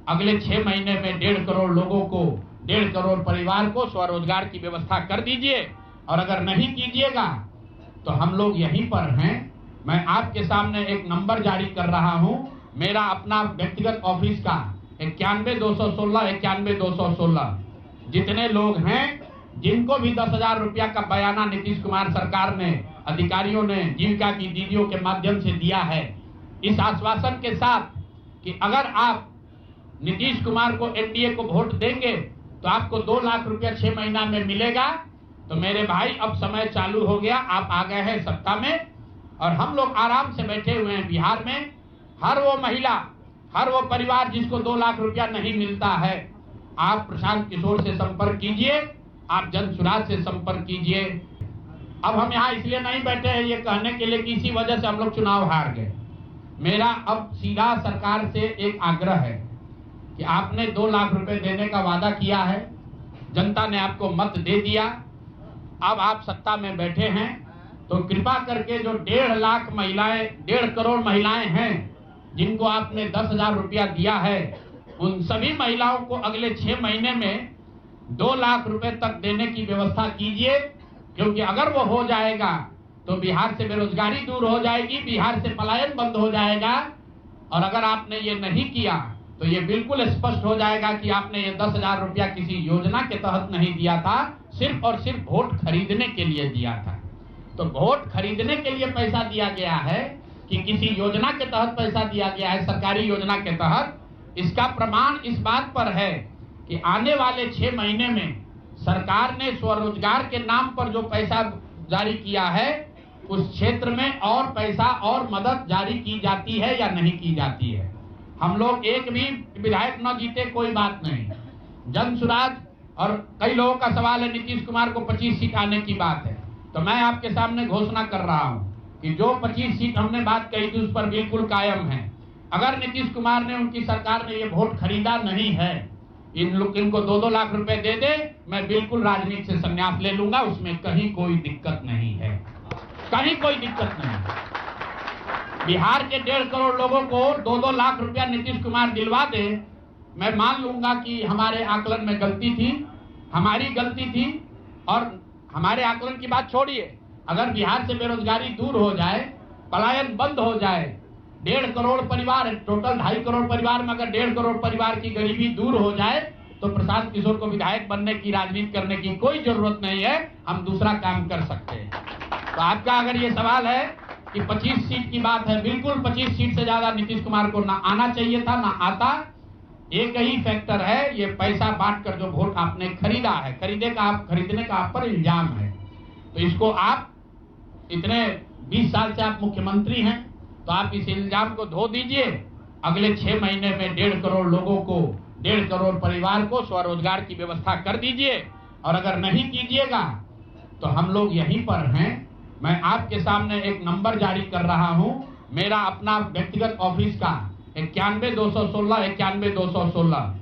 अगले 6 महीने में 1.5 करोड़ लोगों को, 1.5 करोड़ परिवार को स्वरोजगार की व्यवस्था कर दीजिए। और अगर नहीं कीजिएगा तो हम लोग यहीं पर हैं। मैं आपके सामने एक नंबर जारी कर रहा हूं, मेरा अपना व्यक्तिगत ऑफिस का 91 216 91 216। जितने लोग हैं जिनको भी 10,000 रुपया का बयाना नीतीश कुमार सरकार ने, अधिकारियों ने, जीविका की दीदियों के माध्यम से दिया है, इस आश्वासन के साथ कि अगर आप नीतीश कुमार को, एनडीए को वोट देंगे तो आपको 2 लाख रुपया 6 महीना में मिलेगा। तो मेरे भाई, अब समय चालू हो गया, आप आ गए हैं सत्ता में और हम लोग आराम से बैठे हुए हैं बिहार में। हर वो महिला, हर वो परिवार जिसको 2 लाख रुपया नहीं मिलता है, आप प्रशांत किशोर से संपर्क कीजिए, आप जन सुराज से संपर्क कीजिए। अब हम यहाँ इसलिए नहीं बैठे हैं ये कहने के लिए कि इसी वजह से हम लोग चुनाव हार गए। मेरा अब सीधा सरकार से एक आग्रह है कि आपने 2 लाख रुपए देने का वादा किया है, जनता ने आपको मत दे दिया, अब आप सत्ता में बैठे हैं, तो कृपा करके जो 1.5 लाख महिलाएं, 1.5 करोड़ महिलाएं हैं जिनको आपने 10,000 रुपया दिया है, उन सभी महिलाओं को अगले 6 महीने में 2 लाख रुपए तक देने की व्यवस्था कीजिए। क्योंकि अगर वो हो जाएगा तो बिहार से बेरोजगारी दूर हो जाएगी, बिहार से पलायन बंद हो जाएगा। और अगर आपने ये नहीं किया तो ये बिल्कुल स्पष्ट हो जाएगा कि आपने ये 10,000 रुपया किसी योजना के तहत नहीं दिया था, सिर्फ और सिर्फ वोट खरीदने के लिए दिया था। तो वोट खरीदने के लिए पैसा दिया गया है कि किसी योजना के तहत पैसा दिया गया है, सरकारी योजना के तहत, इसका प्रमाण इस बात पर है कि आने वाले 6 महीने में सरकार ने स्वरोजगार के नाम पर जो पैसा जारी किया है, उस क्षेत्र में और पैसा और मदद जारी की जाती है या नहीं की जाती है। हम लोग एक भी विधायक न जीते कोई बात नहीं, जन सुराज, और कई लोगों का सवाल है नीतीश कुमार को 25 सीट आने की बात है, तो मैं आपके सामने घोषणा कर रहा हूं कि जो 25 सीट हमने बात कही थी उस पर बिल्कुल कायम है। अगर नीतीश कुमार ने, उनकी सरकार ने ये वोट खरीदा नहीं है, इनको 2-2 लाख रुपए दे दे, मैं बिल्कुल राजनीति से संन्यास ले लूंगा, उसमें कहीं कोई दिक्कत नहीं है, कहीं कोई दिक्कत नहीं। बिहार के 1.5 करोड़ लोगों को 2-2 लाख रुपया नीतीश कुमार दिलवा दे, मैं मान लूंगा कि हमारे आकलन में गलती थी, हमारी गलती थी। और हमारे आकलन की बात छोड़िए, अगर बिहार से बेरोजगारी दूर हो जाए, पलायन बंद हो जाए, 1.5 करोड़ परिवार, टोटल 2.5 करोड़ परिवार में अगर 1.5 करोड़ परिवार की गरीबी दूर हो जाए, तो प्रशांत किशोर को विधायक बनने की, राजनीति करने की कोई जरूरत नहीं है, हम दूसरा काम कर सकते हैं। तो आपका अगर ये सवाल है कि 25 सीट की बात है, बिल्कुल 25 सीट से ज्यादा नीतीश कुमार को ना आना चाहिए था, ना आता। एक ही फैक्टर है, ये पैसा बांटकर जो वोट आपने खरीदा है, खरीदने का आप पर इल्जाम है। तो इसको आप इतने 20 साल से आप मुख्यमंत्री हैं, तो आप इस इल्जाम को धो दीजिए। अगले 6 महीने में 1.5 करोड़ लोगों को, 1.5 करोड़ परिवार को स्वरोजगार की व्यवस्था कर दीजिए। और अगर नहीं कीजिएगा तो हम लोग यहीं पर हैं। मैं आपके सामने एक नंबर जारी कर रहा हूं, मेरा अपना व्यक्तिगत ऑफिस का 91 216 91 216।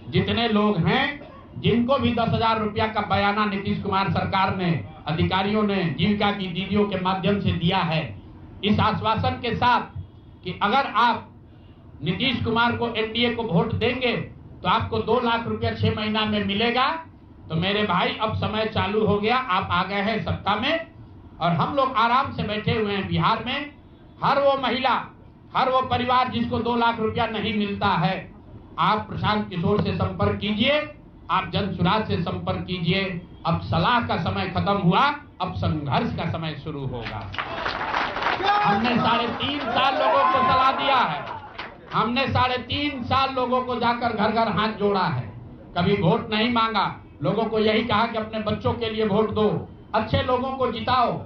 जितने लोग हैं जिनको भी 10,000 रुपया का बयाना नीतीश कुमार सरकार ने, अधिकारियों ने, जीविका की दीदियों के माध्यम से दिया है, इस आश्वासन के साथ कि अगर आप नीतीश कुमार को, एनडीए को वोट देंगे तो आपको 2 लाख रुपया 6 महीना में मिलेगा। तो मेरे भाई, अब समय चालू हो गया, आप आ गए हैं सत्ता में और हम लोग आराम से बैठे हुए हैं बिहार में। हर वो महिला, हर वो परिवार जिसको 2 लाख रुपया नहीं मिलता है, आप प्रशांत किशोर से संपर्क कीजिए, आप जन सुराज से संपर्क कीजिए। अब सलाह का समय खत्म हुआ, अब संघर्ष का समय शुरू होगा। हमने 3.5 साल लोगों को सलाह दिया है, हमने 3.5 साल लोगों को जाकर घर घर हाथ जोड़ा है, कभी वोट नहीं मांगा। लोगों को यही कहा कि अपने बच्चों के लिए वोट दो, अच्छे लोगों को जिताओ।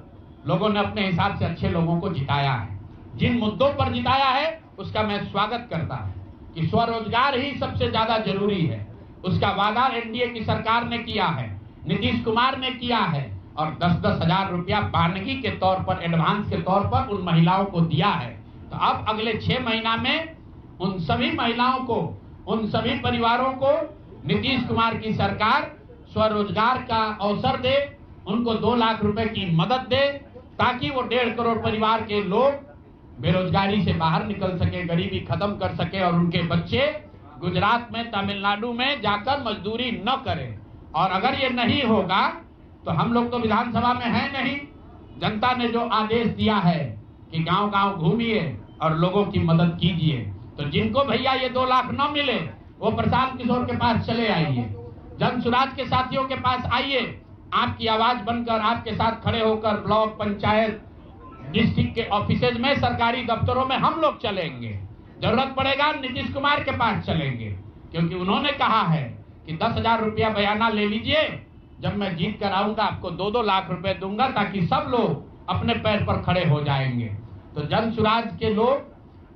लोगों ने अपने हिसाब से अच्छे लोगों को जिताया है। जिन मुद्दों पर जिताया है उसका मैं स्वागत करता हूं कि स्वरोजगार ही सबसे ज्यादा जरूरी है। उसका वादा एनडीए की सरकार ने किया है, नीतीश कुमार ने किया है, और 10-10 हजार रुपया बानगी के तौर पर, एडवांस के तौर पर उन महिलाओं को दिया है। तो अब अगले 6 महीना में उन सभी महिलाओं को, उन सभी परिवारों को नीतीश कुमार की सरकार स्वरोजगार का अवसर दे, उनको 2 लाख रुपए की मदद दे, ताकि वो 1.5 करोड़ परिवार के लोग बेरोजगारी से बाहर निकल सके, गरीबी खत्म कर सके और उनके बच्चे गुजरात में, तमिलनाडु में जाकर मजदूरी न करें। और अगर ये नहीं होगा तो हम लोग तो विधानसभा में हैं नहीं। जनता ने जो आदेश दिया है कि गांव-गांव घूमिए और लोगों की मदद कीजिए, तो जिनको भैया ये 2 लाख न मिले वो प्रशांत किशोर के पास चले आइए, जन सुराज के साथियों के पास आइए। आपकी आवाज बनकर, आपके साथ खड़े होकर ब्लॉक, पंचायत, डिस्ट्रिक्ट के ऑफिसेज में, सरकारी दफ्तरों में हम लोग चलेंगे। जरूरत पड़ेगा नीतीश कुमार के पास चलेंगे, क्योंकि उन्होंने कहा है कि 10,000 रुपया बयाना ले लीजिए, जब मैं जीत कर आऊंगा आपको 2-2 लाख रुपए दूंगा, ताकि सब लोग अपने पैर पर खड़े हो जाएंगे। तो जन सुराज के लोग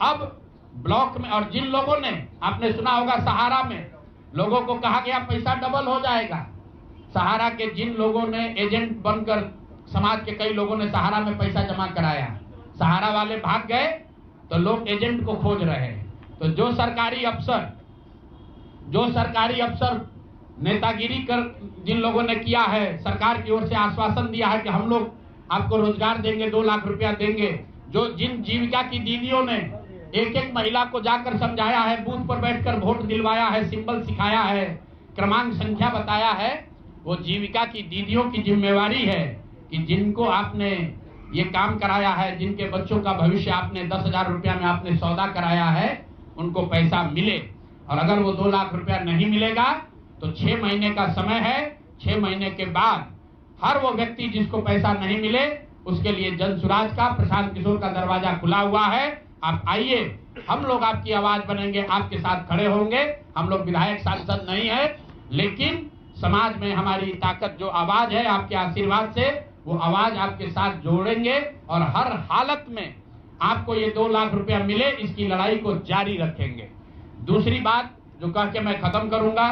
अब ब्लॉक में, और जिन लोगों ने, आपने सुना होगा सहारा में लोगों को कहा गया पैसा डबल हो जाएगा। सहारा के जिन लोगों ने एजेंट बनकर, समाज के कई लोगों ने सहारा में पैसा जमा कराया, सहारा वाले भाग गए तो लोग एजेंट को खोज रहे हैं। तो जो सरकारी अफसर नेतागिरी कर जिन लोगों ने किया है, सरकार की ओर से आश्वासन दिया है कि हम लोग आपको रोजगार देंगे, 2 लाख रुपया देंगे, जो जिन जीविका की दीदियों ने एक एक महिला को जाकर समझाया है, बूथ पर बैठकर वोट दिलवाया है, सिंबल सिखाया है, क्रमांक संख्या बताया है, वो जीविका की दीदियों की जिम्मेवारी है कि जिनको आपने ये काम कराया है, जिनके बच्चों का भविष्य आपने 10,000 रुपया में आपने सौदा कराया है, उनको पैसा मिले। और अगर वो 2 लाख रुपया नहीं मिलेगा तो 6 महीने का समय है। 6 महीने के बाद हर वो व्यक्ति जिसको पैसा नहीं मिले उसके लिए जन सुराज का, प्रशांत किशोर का दरवाजा खुला हुआ है। आप आइए, हम लोग आपकी आवाज बनेंगे, आपके साथ खड़े होंगे। हम लोग विधायक सांसद नहीं है, लेकिन समाज में हमारी ताकत जो आवाज है, आपके आशीर्वाद से वो आवाज आपके साथ जोड़ेंगे और हर हालत में आपको ये 2 लाख रुपया मिले, इसकी लड़ाई को जारी रखेंगे। दूसरी बात जो कह के मैं खत्म करूंगा,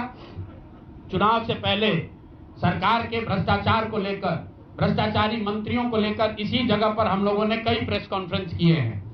चुनाव से पहले सरकार के भ्रष्टाचार को लेकर, भ्रष्टाचारी मंत्रियों को लेकर इसी जगह पर हम लोगों ने कई प्रेस कॉन्फ्रेंस किए हैं।